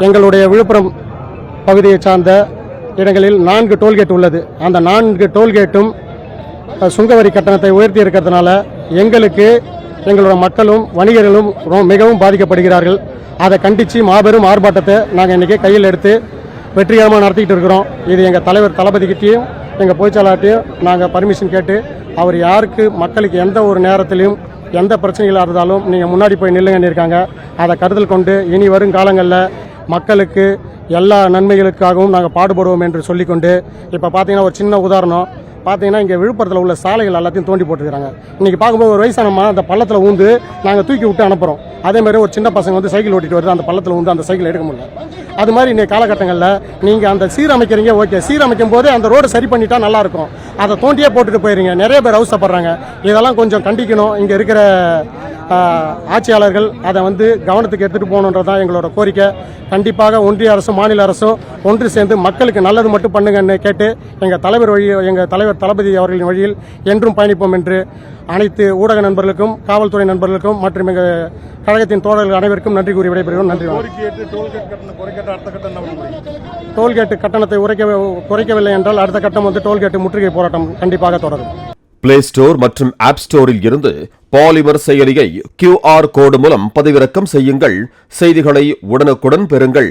எங்களுடைய விழுப்புரம் பகுதியை சார்ந்த இடங்களில் 4 டோல்கேட் உள்ளது. அந்த 4 டோல்கேட்டும் சுங்கவரி கட்டணத்தை உயர்த்தி இருக்கிறதுனால எங்களுக்கு எங்களோட மக்களும் வணிகர்களும் மிகவும் பாதிக்கப்படுகிறார்கள். அதை கண்டித்து மாபெரும் ஆர்ப்பாட்டத்தை நாங்கள் இன்றைக்கி கையில் எடுத்து வெற்றிகரமாக நடத்திக்கிட்டு இருக்கிறோம். இது எங்கள் தலைவர் தளபதிக்கிட்டையும் எங்கள் பொதுச்செயலாளர்கிட்டையும் நாங்கள் பர்மிஷன் கேட்டு அவர் யாருக்கு மக்களுக்கு எந்த ஒரு நேரத்திலையும் எந்த பிரச்சனைகளாக இருந்தாலும் நீங்கள் முன்னாடி போய் நில்லுங்கன்னு இருக்காங்க. அதை கருத்தில் கொண்டு இனி வரும் காலங்களில் மக்களுக்கு எல்லா நன்மைகளுக்காகவும் நாங்கள் பாடுபடுவோம் என்று சொல்லிக்கொண்டு இப்போ பார்த்தீங்கன்னா ஒரு சின்ன உதாரணம் பார்த்தீங்கன்னா இங்கே விழுப்புரத்தில் உள்ள சாலைகள் எல்லாத்தையும் தோண்டி போட்டுருக்காங்க. இன்றைக்கி பார்க்கும்போது ஒரு வயசானம்மா அந்த பள்ளத்தில் ஊந்து நாங்கள் தூக்கி விட்டு அனுப்புகிறோம். அதேமாதிரி ஒரு சின்ன பசங்க வந்து சைக்கிள் ஓட்டிட்டு வருது, அந்த பள்ளத்தில் ஊந்து அந்த சைக்கிள் எடுக்க முடியல. அது மாதிரி இன்றைக்கி காலகட்டங்களில் நீங்கள் அந்த சீரமைக்கிறீங்க, ஓகே, சீரமைக்கும் போதே அந்த ரோடை சரி பண்ணிட்டா நல்லாயிருக்கும். அதை தோண்டியே போட்டுட்டு போயிருங்க. நிறைய பேர் அவசரப்படுறாங்க. இதெல்லாம் கொஞ்சம் கண்டிக்கணும். இங்கே இருக்கிற ஆட்சியாளர்கள் அதை வந்து கவனத்துக்கு எடுத்துகிட்டு போகணுன்றது தான் எங்களோட கோரிக்கை. கண்டிப்பாக ஒன்றிய அரசும் மாநில அரசும் ஒன்று சேர்ந்து மக்களுக்கு நல்லது மட்டும் பண்ணுங்கன்னு கேட்டு எங்கள் தலைவர் தளபதி அவர்களின் வழியில் என்றும் பயணிப்போம் என்று அனைத்து ஊடக நண்பர்களுக்கும் காவல்துறை நண்பர்களுக்கும் மற்றும் எங்கள் கழகத்தின் தோழர்கள் அனைவருக்கும் நன்றி கூறி விடைபெறுகிறோம். நன்றி. டோல்கேட்டு கட்டணத்தை குறைக்கவில்லை என்றால் அடுத்த கட்டம் வந்து டோல்கேட்டு முற்றுகை போராட்டம் கண்டிப்பாக தொடரும். பிளே ஸ்டோர் மற்றும் ஆப் ஸ்டோரில் இருந்து பாலிமர் செயலியை QR கோடு மூலம் பதிவிறக்கம் செய்யுங்கள். செய்திகளை உடனுக்குடன் பெறுங்கள்.